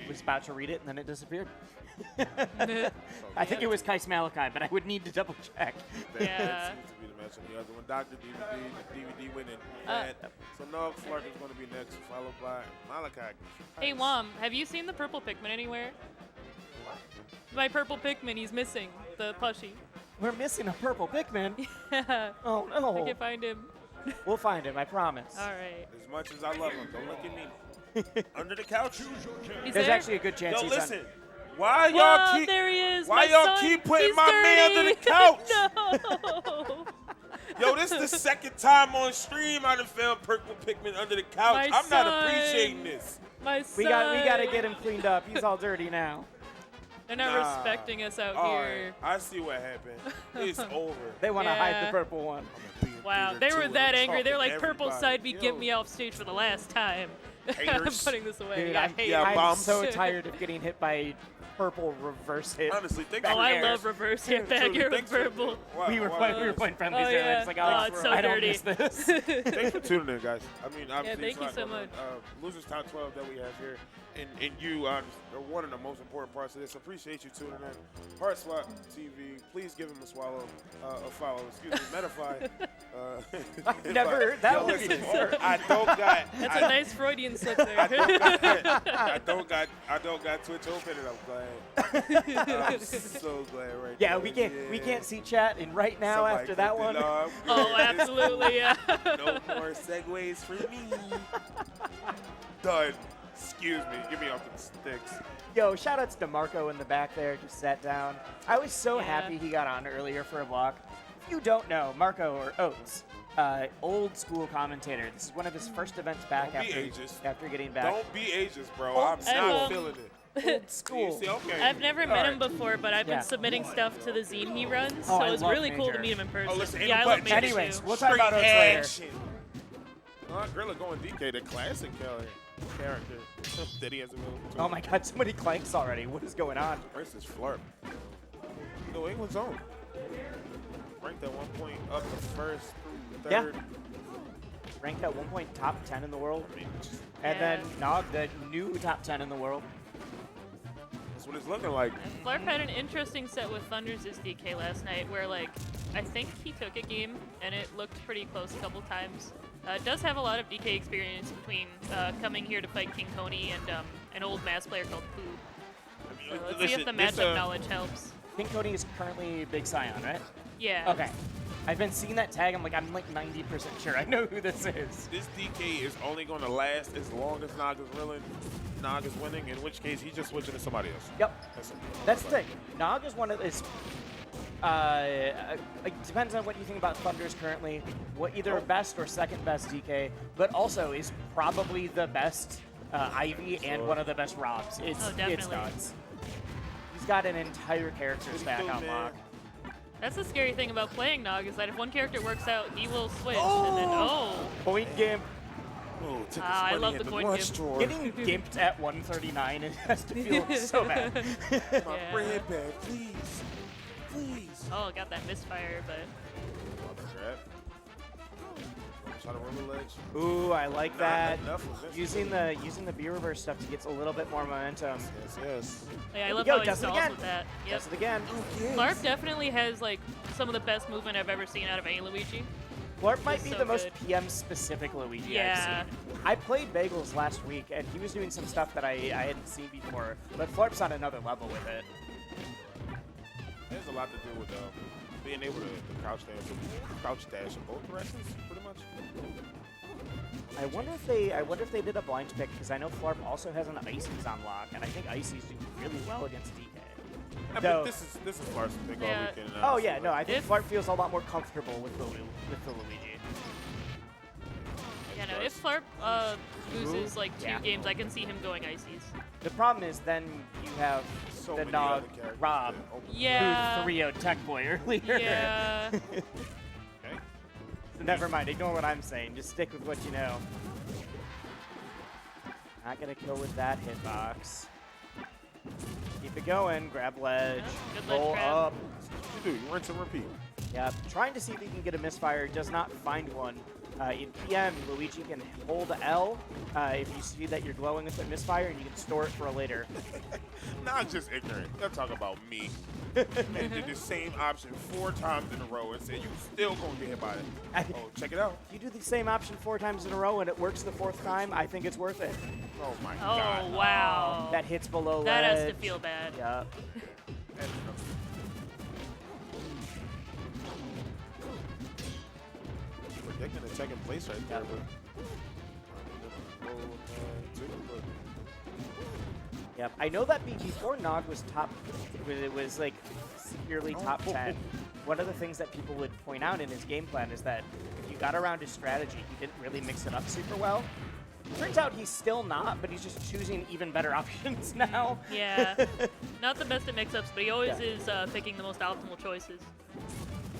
was about to read it, and then it disappeared. I think it was Kais Malachi, but I would need to double check. Yeah. That seems to be the match on the other one. Dr. DVD, the DVD winning. So Nogh Flarp is going to be next, followed by Malachi. Hey, Wom, have you seen the purple Pikmin anywhere? My purple Pikmin, he's missing. The plushie. We're missing a purple Pikmin. Yeah. Oh, no. I can find him. We'll find him, I promise. All right. As much as I love him, don't look at me. Under the couch. He's There's there? actually a good chance Yo, he's listen. on. Why Whoa, y'all keep? there he is. Why my y'all son. keep putting He's my man dirty. under the couch? No. Yo, this is the second time on stream I done found purple Pikmin under the couch. My I'm not son. appreciating this. My son. We got to get him cleaned up. He's all dirty now. They're not Nah. respecting us out All here. right, I see what happened. It's over. They want to hide Yeah. the purple one. Wow, they were that angry. They're like, purple side me, get me off stage for the last time. I'm Haters. putting this away. Dude, Yeah, I'm, haters. Yeah, I'm bombs. so tired of getting hit by a purple reverse hit. Honestly, think Oh, for I Airs. love reverse hit back here with purple. We were playing friendlies Oh, earlier. yeah. It's like, Oh, it's so I don't dirty. miss this. Thanks for tuning in, guys. I mean, obviously, thank it's you not so gonna, much. Losers Top 12 that we have here, and you are one of the most important parts of this. Appreciate you tuning in. Heart Swap TV, please give him a follow. Excuse me, Metafy. I've never heard that Yo, one listen, before. I don't got. That's a nice Freudian slip there. I don't got Twitch open, and I'm glad. I'm so glad right Yeah, now. we can't see chat, and right now Somebody after that clicked one, it off. Oh, absolutely, yeah. No more segues for me. Done. Excuse me. Get me off the sticks. yo, shout outs to Marco in the back there, just sat down. I was so Yeah. happy he got on earlier for a block. If you don't know, Marco or Oates, old school commentator. This is one of his first events back Don't be after ageist. after getting back. Don't be ageist, bro. Old I'm school. not feeling it. Old school. See, okay. I've never met him All right. before, but I've Yeah. been submitting stuff to the zine he runs, Oh, so I it's love really cool to Major. meet him in person. Oh, listen, ain't yeah, no I love button Major Anyways, too. we'll talk about Oates later. action. Grilla going DK, the classic character that he has available to Oh him. my god, so many clanks already. What is going on? Versus Flarp. New England's own. Ranked at 1 point up the first through Yeah. third. Ranked at 1 point top 10 in the world. And Yeah. then Nogh, the new top 10 in the world. That's what it's looking like. Flarp had an interesting set with Thunder's DK last night where, like, I think he took a game and it looked pretty close a couple times. Does have a lot of DK experience between coming here to fight King Coney and an old mass player called Pooh. So let's see if the matchup knowledge helps. King Cody is currently Big Scion, right? Yeah. Okay. I've been seeing that tag. I'm like 90% sure I know who this is. This DK is only going to last as long as Nogh is winning, in which case he's just switching to somebody else. Yep. That's the thing. Nogh is one of those. It depends on what you think about Thunders currently. What either best or second best DK, but also is probably the best Ivy and one of the best Robs. It's definitely. nuts. He's got an entire character stack cool, on man. lock. That's the scary thing about playing Nogh is that if one character works out, he will switch, and then Point gimp. Oh, took his I money love at the the coin lunch gimp. drawer. Getting gimped at 139 it has to feel so bad. My Yeah. bread bag, please. Please. oh, got that misfire, but Try to run the ledge. Ooh, I like Not that. enough of this. Using the B reverse stuff to get a little bit more momentum. Yes. yeah, I we love go, how he does it stalls again. with that. Yep. Does it again. Flarp definitely has like some of the best movement I've ever seen out of any Luigi. Flarp might be so the most good. PM-specific Luigi Yeah. I've seen. I played Bagels last week, and he was doing some stuff that I hadn't seen before, but Flarp's on another level with it. There's a lot to do with being able to crouch dash in both directions, pretty much. I wonder if they did a blind pick, because I know Flarp also has an Icy's on lock, and I think Icy's do really well against DK. I Though- mean, this is Flarp's pick all Yeah. weekend. Oh yeah, no, I think If- Flarp feels a lot more comfortable with the Luigi. Yeah, no, if Flarp loses like two Yeah. games, I can see him going Ices. The problem is then you have So the many Nogh other characters Rob, that open- Yeah. who 3-0 Tech Boy earlier. Yeah. Okay. So never mind, ignore what I'm saying. Just stick with what you know. Not gonna kill with that hitbox. Keep it going. Grab ledge. Yeah, good ledge Roll grab. up. That's what you do. You rinse and repeat. Yeah, trying to see if he can get a misfire. Does not find one. In PM, Luigi can hold L if you see that you're glowing with a misfire, and you can store it for a later. Not just ignorant. They'll talk about me. And did the same option 4 times in a row and said, you still gonna get hit by it. Oh, check it out. If you do the same option 4 times in a row and it works the 4th time, I think it's worth it. Oh my Oh, god. wow. That hits below That ledge. has to feel bad. Yeah. Predicting a second place right there, but Yep. I know that before Nogh was it was like severely top 10. One of the things that people would point out in his game plan is that if you got around his strategy, he didn't really mix it up super well. Turns out he's still not, but he's just choosing even better options now. Yeah. Not the best at mix-ups, but he always is picking the most optimal choices.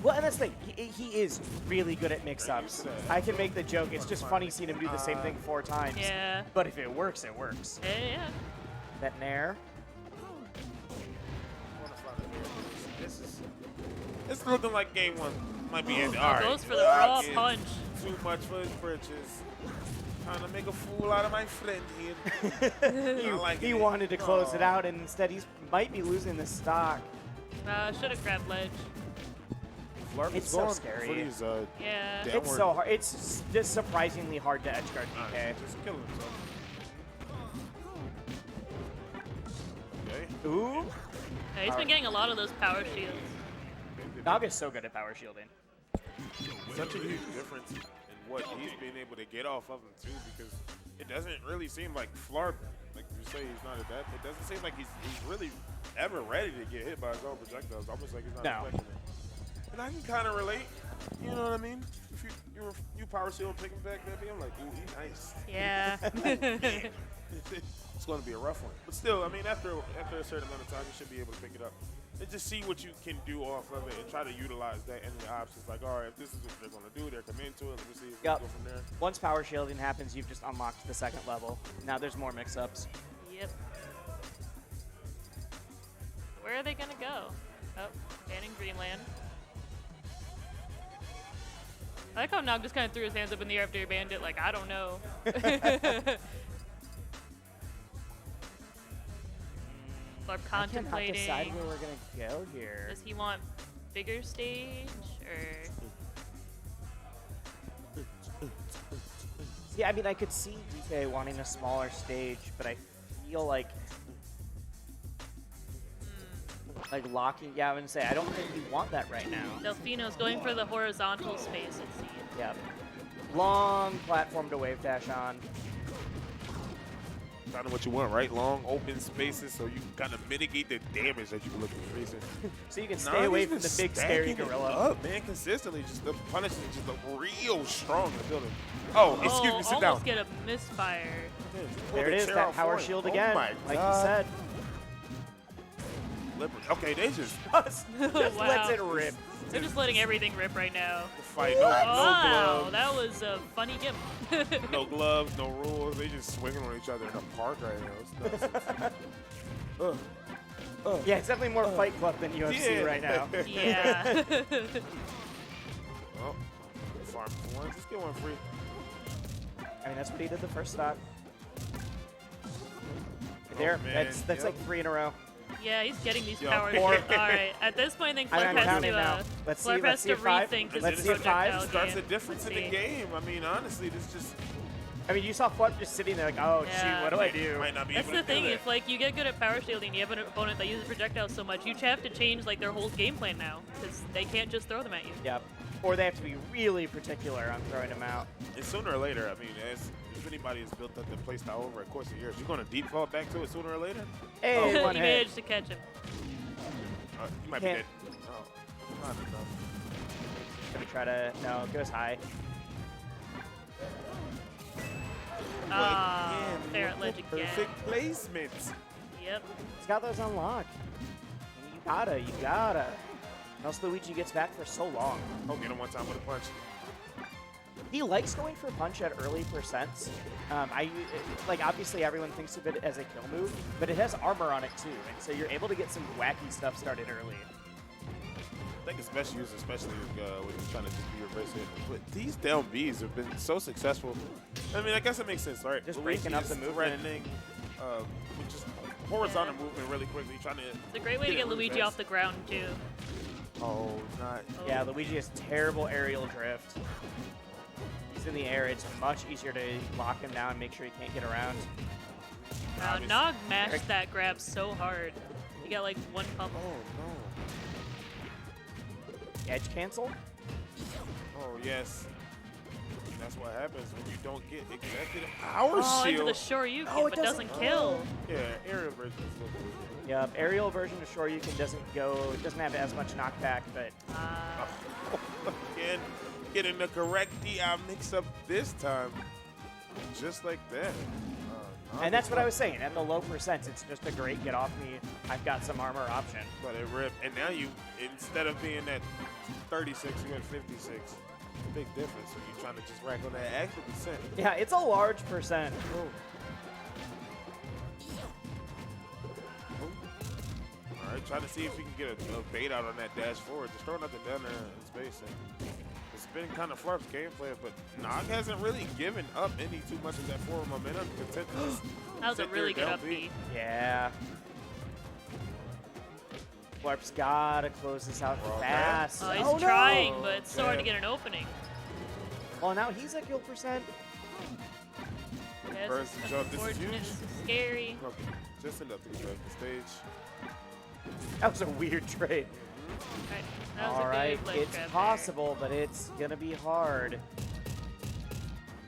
Well, and that's the thing. He is really good at mix-ups. I can make the joke. It's just funny seeing him do the same thing 4 times. Yeah. But if it works, it works. Yeah. That nair. It's looking like game 1 might be ended. Oh, All right. goes for the raw It's punch. Too much for his britches. Trying to make a fool out of my friend here. He wanted to close it out, and instead he might be losing the stock. Should have grabbed ledge. Flarp It's is so going scary. for these, Yeah. downward- It's so hard. It's just surprisingly hard to edge guard DK. Just killing himself. Okay. Ooh. Yeah, he's been getting a lot of those power shields. Nogh is so good at power shielding. Such a huge difference in what he's been able to get off of him too, because it doesn't really seem like Flarp, like you say, he's not at that. It doesn't seem like he's really ever ready to get hit by his own projectiles. Almost like he's not expecting it. And I can kind of relate. You know what I mean? If you power shield picking back that I'm like, ooh, he's nice. Yeah. It's going to be a rough one, but still, I mean, after a certain amount of time, you should be able to pick it up. And just see what you can do off of it and try to utilize that in the options. Like, all right, if this is what they're going to do, they're coming into it. Let me see if we go from there. Once power shielding happens, you've just unlocked the 2nd level. Now there's more mix-ups. Yep. Where are they going to go? Oh, banning Greenland. I like how Nogh just kind of threw his hands up in the air after he banned it, like, I don't know. Flarp contemplating. I cannot decide where we're going to go here. Does he want bigger stage, or? Yeah, I mean, I could see DK wanting a smaller stage, but I feel like locking. Yeah, I would say I don't think you want that right now. Delfino's going for the horizontal space, it seems. Yep. Long platform to wave dash on. Kind of what you want, right? Long open spaces, so you can kind of mitigate the damage that you can look at facing. So you can stay away from the big scary gorilla. Up, man, consistently, just the punishment just look real strong in the building. Oh, excuse me, sit down. Almost get a misfire. There it is, that power shield again, like you said. Okay, they just just lets it rip. They're just letting everything rip right now. fight. No Wow, gloves. that was a funny gimp. No gloves, no rules. They just swinging on each other in a park right now. It's nuts. Yeah, it's definitely more Fight Club than UFC right now. Yeah. Well, farm for one. Just get one free. I mean, that's what he did the first stock. There, man, that's like 3 in a row. Yeah, he's getting these Yo, powers. four. All right, at this point, I think Flarp I'm has counting to, now. Let's see if 5. rethink his Let's see if 5 projectile Starts game. a difference in the game. I mean, honestly, this just I mean, you saw Flarp just sitting there like, oh, Yeah. shoot, what do I do? might not be That's able the to do thing. that. If like you get good at power shielding, you have an opponent that uses projectiles so much, you have to change like their whole game plan now because they can't just throw them at you. Yep. Or they have to be really particular on throwing them out. And sooner or later, I mean, if anybody has built up the play style over a course of years, you're going to default back to it sooner or later? Hey, He one hit. managed to catch him. You might Can't- be dead. Oh, not enough. Gonna try to, no, it goes high. Ah, fair at ledge again. Perfect placement. Yep. He's got those unlocked. You gotta. Else Luigi gets back for so long. Oh, get him one time with a punch. He likes going for punch at early percents. Like obviously everyone thinks of it as a kill move, but it has armor on it too, and so you're able to get some wacky stuff started early. think especially when he's trying to just be reverse hit. But these down Bs have been so successful. I mean, I guess it makes sense, right? Just Luigi breaking up is the movement. threatening, with just horizontal movement really quickly, trying to. It's a great way to get Luigi off the ground too. Oh, not. Yeah, Luigi has terrible aerial drift. He's in the air. It's much easier to lock him down and make sure he can't get around. Wow, Nogh mashed that grab so hard. He got like one pump. Oh no. Edge cancel? Oh yes. That's what happens when you don't get executive power Oh, shield. into the Shoryuken, Oh, it but doesn't kill. Yeah, aerial version is a little weird. Yep, aerial version of Shoryuken doesn't have as much knockback, but Again, getting the correct DI mix up this time, just like that. and that's what I was saying. At the low percents, it's just a great get off me. I've got some armor option. But it ripped, and now you, instead of being at 36, you at 56. Big difference when you're trying to just rack on that extra percent. Yeah, it's a large percent. All right, trying to see if we can get a bait out on that dash forward. Just throwing nothing down there in space. And it's been kind of Flarp's gameplay, but Nogh hasn't really given up any too much of that forward momentum. Content to just That was a sit there really good down up B. B. Yeah. Flarp's gotta close this out Well, fast. Oh, he's no! trying, but it's so hard to Yeah. get an opening. Well, now he's at kill percent. Yes, Burst it's jump, this is unfortunate, huge. this is scary. Okay, just enough to get back to stage. That was a weird trade. Right, that was All a right, good ledge it's grab possible, but it's gonna be hard.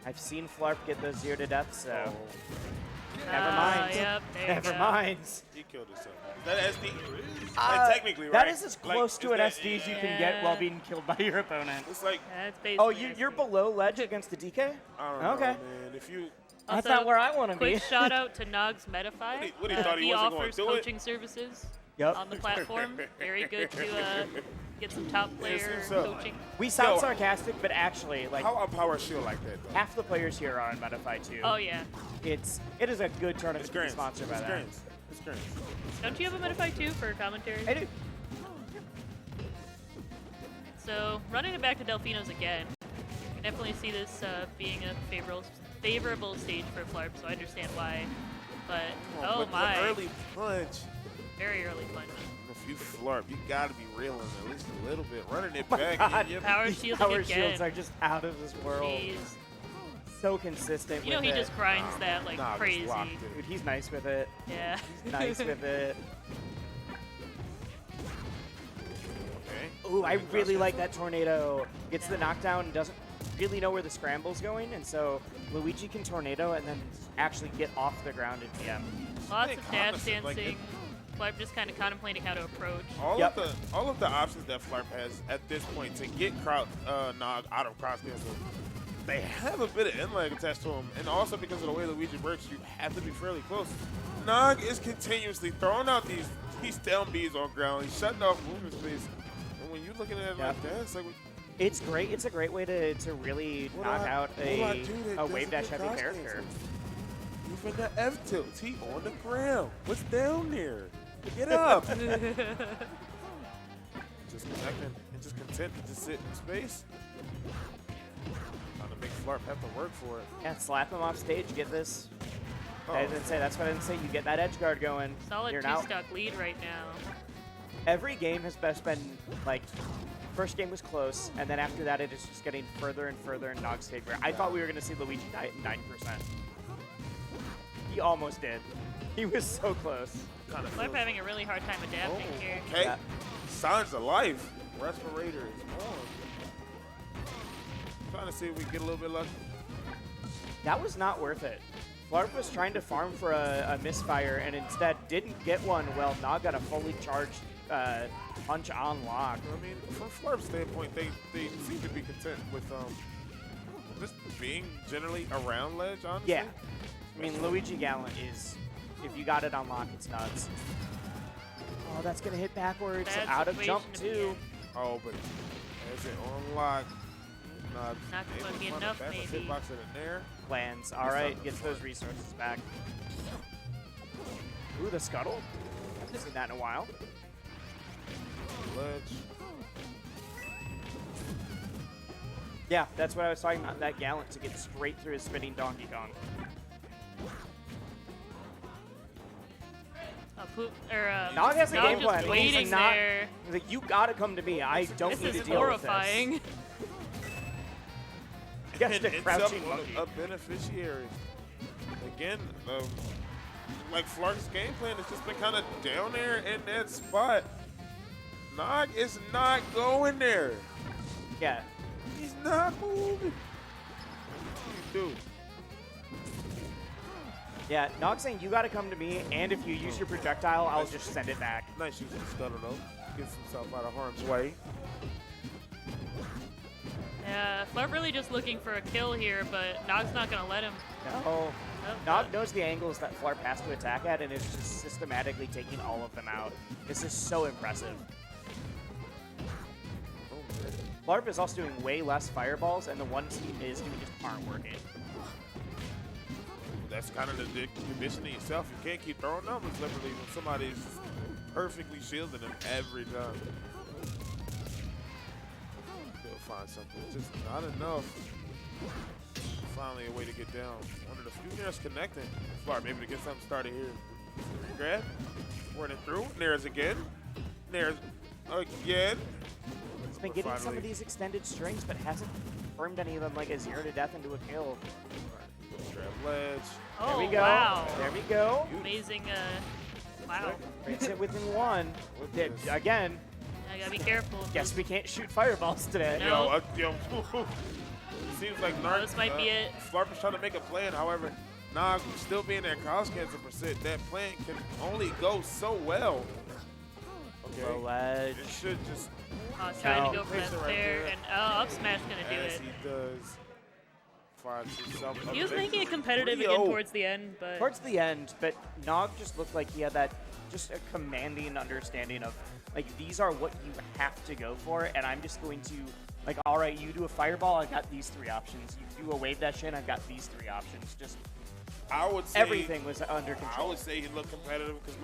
I've seen Flarp get those 0 to death, so there. never mind. Yep, there Never you go. mind. He killed himself. Is that SD? Like, technically, right? That is as Like, close to is an that- SD as you can get while being killed by your opponent. It's like, That's basically Oh, you're SD. below ledge against the DK? I don't know, Okay. man. If you, That's Also, not where I want to be. Quick shout out to Nogg's Metafy. What he thought he he wasn't gonna offers do it? coaching services Yep. on the platform. Very good to get some top player seems so. coaching. We sound Yo. sarcastic, but actually, like, how on power shield like that, though? half the players here are on Metafy too. Oh yeah. It is a good tournament It's to be grants. sponsored by It's that. grants. It's grants. Don't you have a Metafy too for commentary? I do. So running it back to Delfino's again, I definitely see this being a favorable stage for Flarp, so I understand why. But oh But my, the early punch. very early punch. If you Flarp, you gotta be reeling at least a little bit. Running it my back. God. Yep. Power These shielding power again. shields are just out of this world. Jeez. So consistent You know with he it. just grinds that like Nah, just crazy. locked it. Dude, he's nice with it. Yeah. He's nice with it. Okay. Ooh, I really like that tornado. Gets the knockdown and doesn't really know where the scramble's going, and so Luigi can tornado and then actually get off the ground in PM. Lots think of dash cognizant, like, dancing. Flarp just kind of contemplating how to approach. All Yep. of the options that Flarp has at this point to get Nogh out of cross cancel, they have a bit of end lag attached to him, and also because of the way Luigi works, you have to be fairly close. Nogh is continuously throwing out these down Bs on ground. He's shutting off movement space, and when you're looking at it like that, it's like, It's great. It's a great way to really what knock do I- out what do I do that a doesn't wave dash get heavy cross character. canceled? Even the F tilt, he on the ground. What's down there? Get up. Just connecting and just content to just sit in space. Trying to make Flarp have to work for it. Yeah, slap him off stage. Get this. Oh. I didn't say. That's what I didn't say. You get that edge guard going. Solid You're now. two-stock lead right now. Every game has best been like. First game was close, and then after that, it is just getting further and further in Nogg's favor. I thought we were going to see Luigi die at 9%. He almost did. He was so close. Kind of Flarp having a really hard time adapting here. Okay. Yeah. Signs of life. Respirator is on. Trying to see if we can get a little bit lucky. That was not worth it. Flarp was trying to farm for a misfire and instead didn't get one. Well, Nogh got a fully charged punch on lock. I mean, from Flarp's standpoint, they seem to be content with just being generally around ledge, honestly. Yeah. I mean, Luigi Gallant is, if you got it on lock, it's nuts. Oh, that's going to hit backwards. Bad Out of situation jump, to be Oh, too. but as it unlock, Not going to be enough, maybe. Hitbox in there. Lands. All right, gets those resources back. Ooh, the scuttle. Haven't seen that in a while. Ledge. Yeah, that's what I was talking about. That Gallant to get straight through his spinning Donkey Kong. Nogh has a game plan. just He's waiting not- there. He's like, you gotta come to me. I don't This need to is deal horrifying. with this. Yes, the It's crouching monkey. a beneficiary. Again, like Flarp's game plan has just been kind of down there in that spot. Nogh is not going there. Yeah. He's not moving. Dude. Yeah, Nogh saying you gotta come to me, and if you use your projectile, I'll just send it back. Nice use of Scuttle though. Gets himself out of harm's way. Yeah, Flarp really just looking for a kill here, but Nogg's not gonna let him. No. Nope. Nogh knows the angles that Flarp has to attack at, and is just systematically taking all of them out. This is so impressive. Flarp is also doing way less fireballs, and the ones he is doing just aren't working. That's kind of the conditioning yourself. You can't keep throwing numbers liberally when somebody's perfectly shielding them every time. They'll find something. It's just not enough. Finally a way to get down. One of the few Nairs connecting. Flarp maybe to get something started here. Grab. Running through. Nairs again. Nairs again. He's been getting some of these extended strings, but hasn't confirmed any of them like a 0 to death into a kill. Grab ledge. Oh, There we go. wow. There we go. Amazing, wow. Brings it within one. Again, I gotta be careful. guess we can't shoot fireballs today. No. Yo, it seems like Nogh, This might be it. Flarp is trying to make a plan. However, Nogh still being at cross cancer %, that plan can only go so well. Okay. Low ledge. It should just, Trying to No. go for that Place it right fair, there. and up smash gonna do as it. he does, finds himself a He was victory. making it competitive again towards the end, but Towards the end, but Nogh just looked like he had that just a commanding understanding of like these are what you have to go for, and I'm just going to like, all right, you do a fireball, I've got these 3 options. You do a wave dash in, I've got these 3 options. Just I would say everything was under I control. would say he looked competitive because